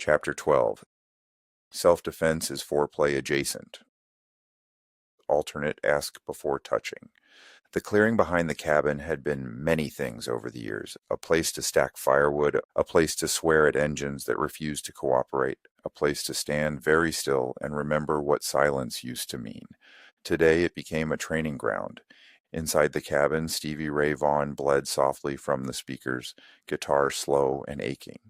Chapter 12. Self-defense is foreplay adjacent. Alternate ask before touching. The clearing behind the cabin had been many things over the years. A place to stack firewood, a place to swear at engines that refused to cooperate, a place to stand very still and remember what silence used to mean. Today it became a training ground. Inside the cabin, Stevie Ray Vaughan bled softly from the speakers, guitar slow and aching.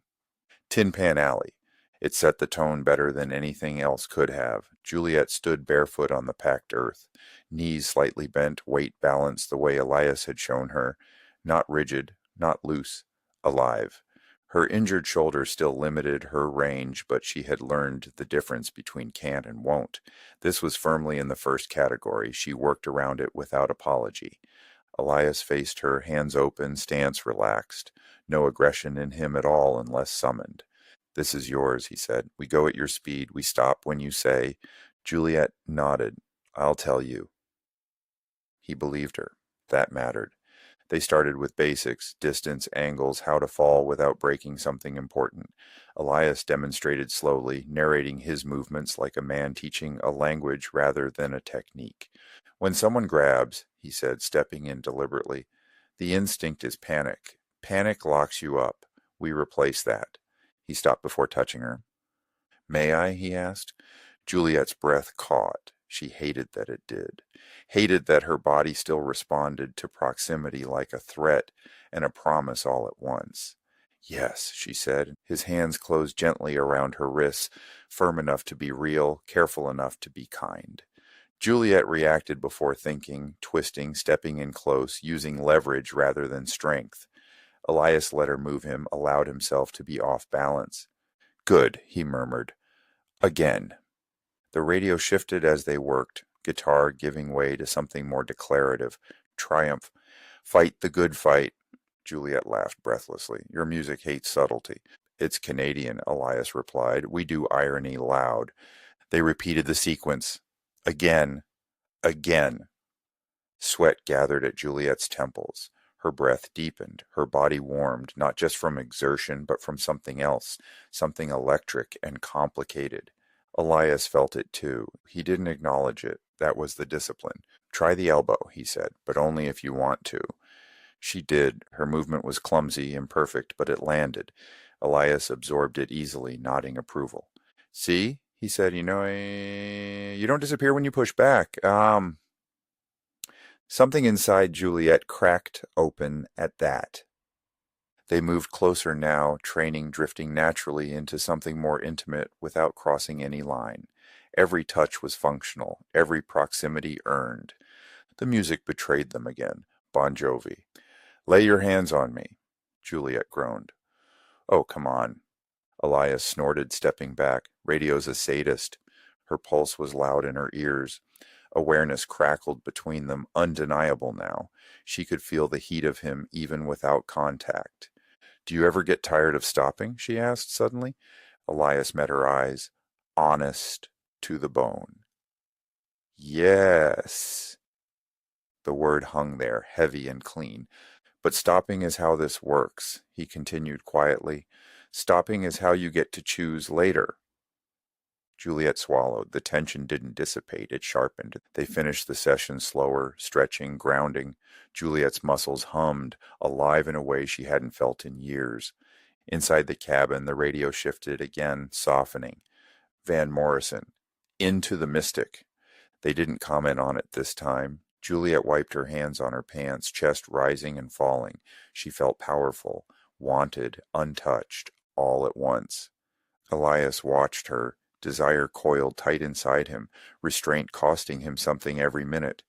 Tin Pan Alley. It set the tone better than anything else could have. Juliet stood barefoot on the packed earth, knees slightly bent, weight balanced the way Elias had shown her, not rigid, not loose, alive. Her injured shoulder still limited her range, but she had learned the difference between can't and won't. This was firmly in the first category. She worked around it without apology. Elias faced her, hands open, stance relaxed. No aggression in him at all unless summoned. "This is yours," he said. "We go at your speed. We stop when you say." Juliet nodded. "I'll tell you." He believed her. That mattered. They started with basics, distance, angles, how to fall without breaking something important. Elias demonstrated slowly, narrating his movements like a man teaching a language rather than a technique. "When someone grabs," he said, stepping in deliberately, "the instinct is panic. Panic locks you up. We replace that." He stopped before touching her. "May I?" he asked. Juliet's breath caught. She hated that it did. Hated that her body still responded to proximity like a threat and a promise all at once. "Yes," she said. His hands closed gently around her wrists, firm enough to be real, careful enough to be kind. Juliet reacted before thinking, twisting, stepping in close, using leverage rather than strength. Elias let her move him, allowed himself to be off balance. "Good," he murmured. "Again." The radio shifted as they worked, guitar giving way to something more declarative. Triumph. "Fight the good fight." Juliet laughed breathlessly. "Your music hates subtlety." "It's Canadian," Elias replied. "We do irony loud." They repeated the sequence. Again. Again. Sweat gathered at Juliet's temples. Her breath deepened, her body warmed, not just from exertion, but from something else, something electric and complicated. Elias felt it too. He didn't acknowledge it. That was the discipline. "Try the elbow," he said, "but only if you want to." She did. Her movement was clumsy, imperfect, but it landed. Elias absorbed it easily, nodding approval. "See?" he said. "You know, you don't disappear when you push back. Something inside Juliet cracked open at that. They moved closer now, training drifting naturally into something more intimate without crossing any line. Every touch was functional, every proximity earned. The music betrayed them again. Bon Jovi. "Lay your hands on me," Juliet groaned. "Oh, come on." Elias snorted, stepping back. "Radio's a sadist." Her pulse was loud in her ears. Awareness crackled between them, undeniable now. She could feel the heat of him even without contact. "Do you ever get tired of stopping?" she asked suddenly. Elias met her eyes, honest to the bone. "Yes." The word hung there, heavy and clean. "But stopping is how this works," he continued quietly. "Stopping is how you get to choose later." Juliet swallowed. The tension didn't dissipate, it sharpened. They finished the session slower, stretching, grounding. Juliet's muscles hummed, alive in a way she hadn't felt in years. Inside the cabin, the radio shifted again, softening. Van Morrison. "Into the Mystic." They didn't comment on it this time. Juliet wiped her hands on her pants, chest rising and falling. She felt powerful, wanted, untouched, all at once. Elias watched her. Desire coiled tight inside him, restraint costing him something every minute.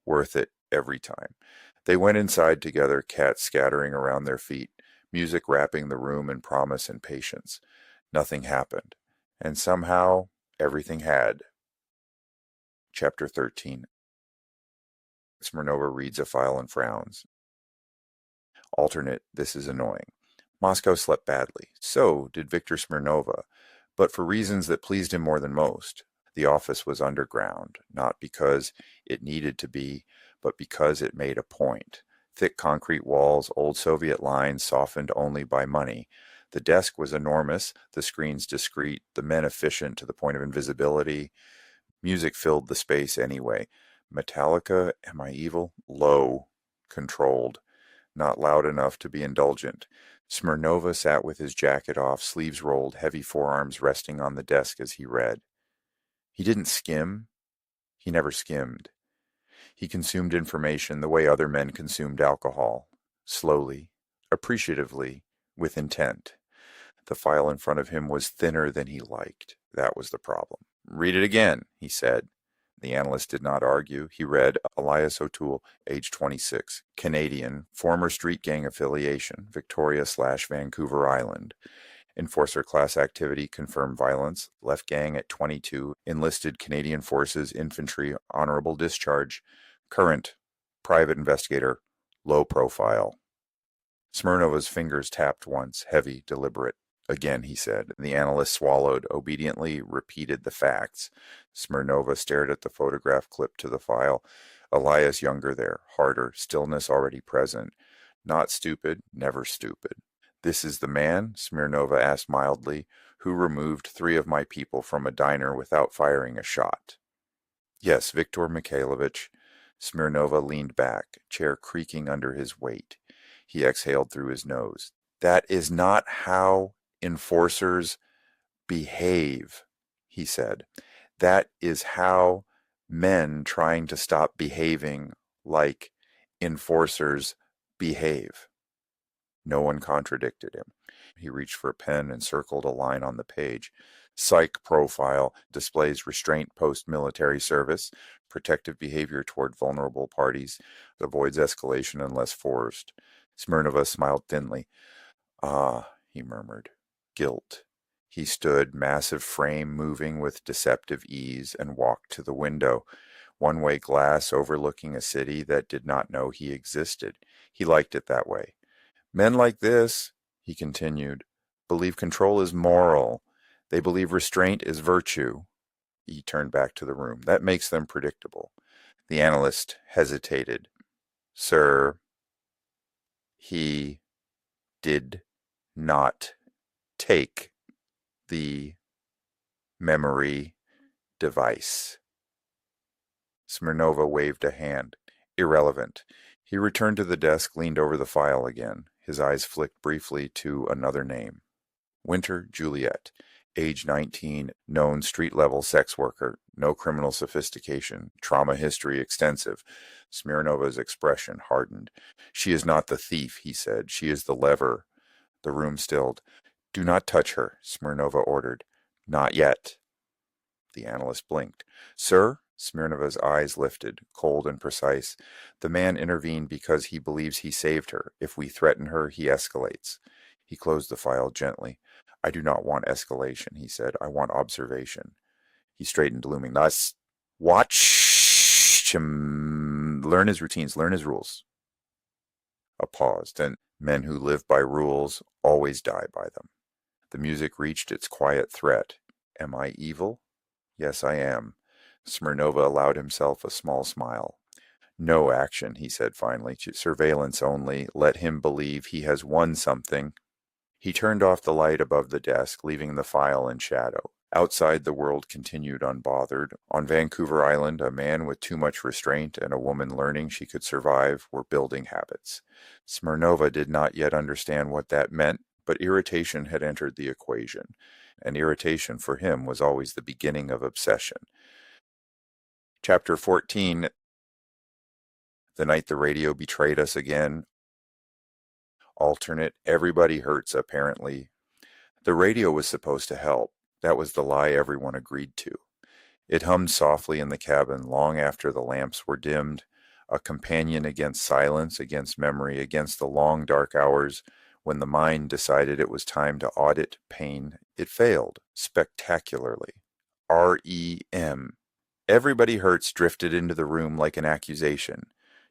Worth it every time. They went inside together, cats scattering around their feet, music wrapping the room in promise and patience. Nothing happened. And somehow, everything had. Chapter 13. Smirnova reads a file and frowns. Alternate, this is annoying. Moscow slept badly. So did Victor Smirnova. But for reasons that pleased him more than most. The office was underground, not because it needed to be, but because it made a point. Thick concrete walls, old Soviet lines softened only by money. The desk was enormous, the screens discreet, the men efficient to the point of invisibility. Music filled the space anyway. Metallica, Am I Evil? Low, controlled, not loud enough to be indulgent. Smirnova sat with his jacket off, sleeves rolled, heavy forearms resting on the desk as he read. He didn't skim. He never skimmed. He consumed information the way other men consumed alcohol, slowly, appreciatively, with intent. The file in front of him was thinner than he liked. That was the problem. "Read it again," he said. The analyst did not argue. He read, Elias O'Toole, age 26, Canadian, former street gang affiliation, Victoria/Vancouver Island. Enforcer class activity, confirmed violence, left gang at 22, enlisted Canadian Forces Infantry, honorable discharge, current, private investigator, low profile. Smirnova's fingers tapped once, heavy, deliberate. "Again," he said. The analyst swallowed, obediently repeated the facts. Smirnova stared at the photograph clipped to the file. Elias younger there, harder, stillness already present. Not stupid, never stupid. "This is the man," Smirnova asked mildly, "who removed 3 of my people from a diner without firing a shot." "Yes, Viktor Mikhailovich." Smirnova leaned back, chair creaking under his weight. He exhaled through his nose. "That is not how enforcers behave," he said. "That is how men trying to stop behaving like enforcers behave." No one contradicted him. He reached for a pen and circled a line on the page. "Psych profile displays restraint post-military service, protective behavior toward vulnerable parties, avoids escalation unless forced." Smirnova smiled thinly. "Ah," he murmured. Guilt. He stood, massive frame moving with deceptive ease, and walked to the window. One-way glass overlooking a city that did not know he existed. He liked it that way. "Men like this," he continued, "believe control is moral. They believe restraint is virtue." He turned back to the room. "That makes them predictable." The analyst hesitated. "Sir, he did not take the memory device." Smirnova waved a hand. "Irrelevant." He returned to the desk, leaned over the file again. His eyes flicked briefly to another name. Winter Juliet, age 19, known street-level sex worker, no criminal sophistication, trauma history extensive. Smirnova's expression hardened. "She is not the thief," he said. "She is the lever." The room stilled. "Do not touch her," Smirnova ordered. "Not yet." The analyst blinked. "Sir?" Smirnova's eyes lifted, cold and precise. "The man intervened because he believes he saved her. If we threaten her, he escalates." He closed the file gently. "I do not want escalation," he said. "I want observation." He straightened, looming. "Thus, watch him. Learn his routines, learn his rules." A pause. Then, "Men who live by rules always die by them." The music reached its quiet threat. "Am I evil?" "Yes, I am." Smirnova allowed himself a small smile. "No action," he said finally. "Surveillance only. Let him believe he has won something." He turned off the light above the desk, leaving the file in shadow. Outside, the world continued unbothered. On Vancouver Island, a man with too much restraint and a woman learning she could survive were building habits. Smirnova did not yet understand what that meant, but irritation had entered the equation, and irritation for him was always the beginning of obsession. Chapter 14. The night the radio betrayed us again. Alternate. Everybody hurts, apparently. The radio was supposed to help. That was the lie everyone agreed to. It hummed softly in the cabin long after the lamps were dimmed, a companion against silence, against memory, against the long dark hours when the mind decided it was time to audit pain. It failed, spectacularly. REM. Everybody hurts drifted into the room like an accusation.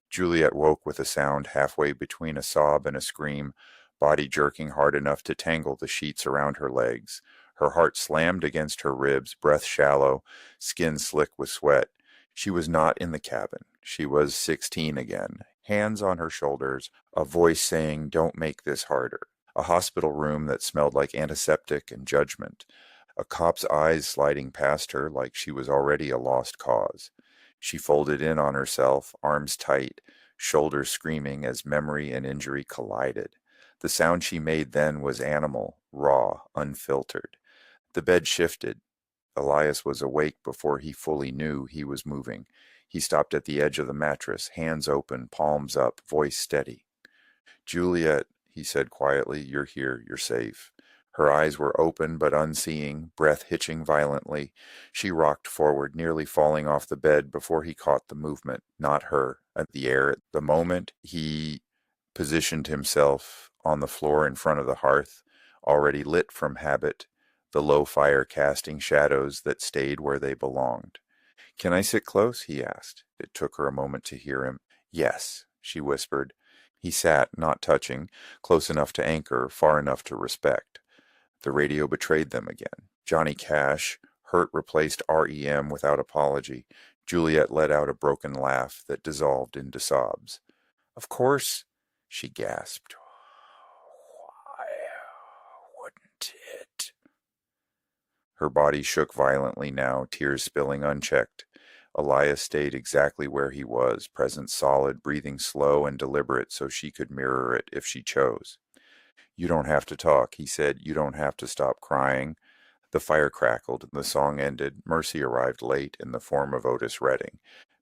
Juliet woke with a sound halfway between a sob and a scream, body jerking hard enough to tangle the sheets around her legs. Her heart slammed against her ribs, breath shallow, skin slick with sweat. She was not in the cabin. She was 16 again, hands on her shoulders, a voice saying, "Don't make this harder." A hospital room that smelled like antiseptic and judgment. A cop's eyes sliding past her like she was already a lost cause. She folded in on herself, arms tight, shoulders screaming as memory and injury collided. The sound she made then was animal, raw, unfiltered. The bed shifted. Elias was awake before he fully knew he was moving. He stopped at the edge of the mattress, hands open, palms up, voice steady. "Juliet," he said quietly, "you're here, you're safe." Her eyes were open but unseeing, breath hitching violently. She rocked forward, nearly falling off the bed before he caught the movement, not her, at the air. The moment he positioned himself on the floor in front of the hearth, already lit from habit, the low fire casting shadows that stayed where they belonged. "Can I sit close?" he asked. It took her a moment to hear him. "Yes," she whispered. He sat, not touching, close enough to anchor, far enough to respect. The radio betrayed them again. Johnny Cash, hurt replaced REM without apology. Juliet let out a broken laugh that dissolved into sobs. "Of course," she gasped. "Why wouldn't it?" Her body shook violently now, tears spilling unchecked. Elias stayed exactly where he was, present solid, breathing slow and deliberate so she could mirror it if she chose. "You don't have to talk," he said. "You don't have to stop crying." The fire crackled, and the song ended. Mercy arrived late in the form of Otis Redding.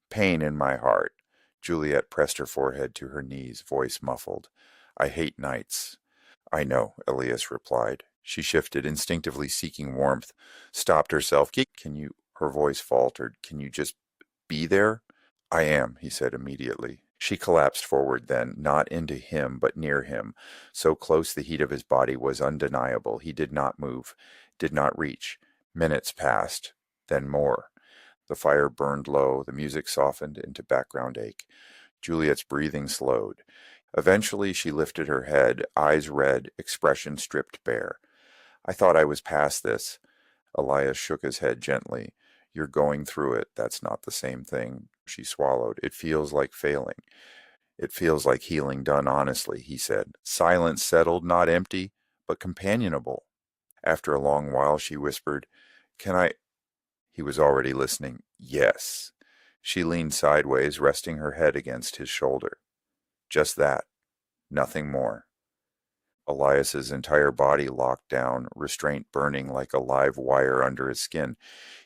"Pain in my heart." Juliet pressed her forehead to her knees, voice muffled. "I hate nights." "I know," Elias replied. She shifted, instinctively seeking warmth, stopped herself. "Can you—" her voice faltered. "Can you just be there?" "I am," he said immediately. She collapsed forward then, not into him, but near him. So close the heat of his body was undeniable. He did not move, did not reach. Minutes passed, then more. The fire burned low, the music softened into background ache. Juliet's breathing slowed. Eventually she lifted her head, eyes red, expression stripped bare. "I thought I was past this." Elias shook his head gently. "You're going through it. That's not the same thing." She swallowed. "It feels like failing. It feels like healing done honestly," he said. Silence settled, not empty, but companionable. After a long while she whispered, "Can I—" He was already listening. "Yes." She leaned sideways, resting her head against his shoulder. Just that. Nothing more. Elias's entire body locked down, restraint burning like a live wire under his skin.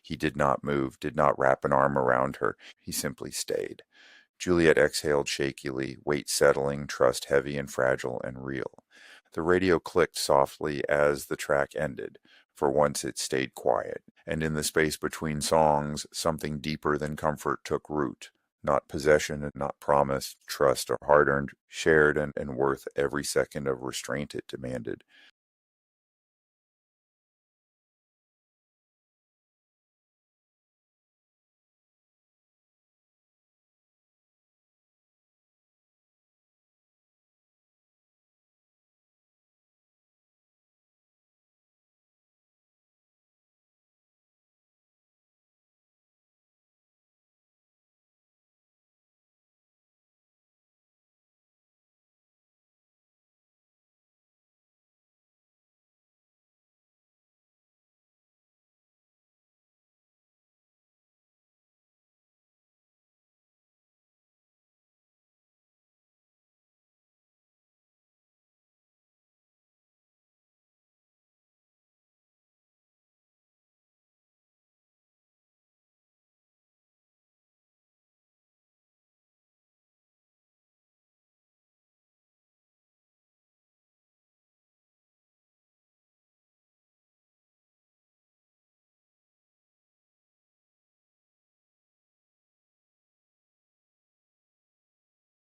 He did not move, did not wrap an arm around her. He simply stayed. Juliet exhaled shakily, weight settling, trust heavy and fragile and real. The radio clicked softly as the track ended. For once it stayed quiet, and in the space between songs, something deeper than comfort took root. Not possession and not promise, trust or hard-earned, shared and worth every second of restraint it demanded.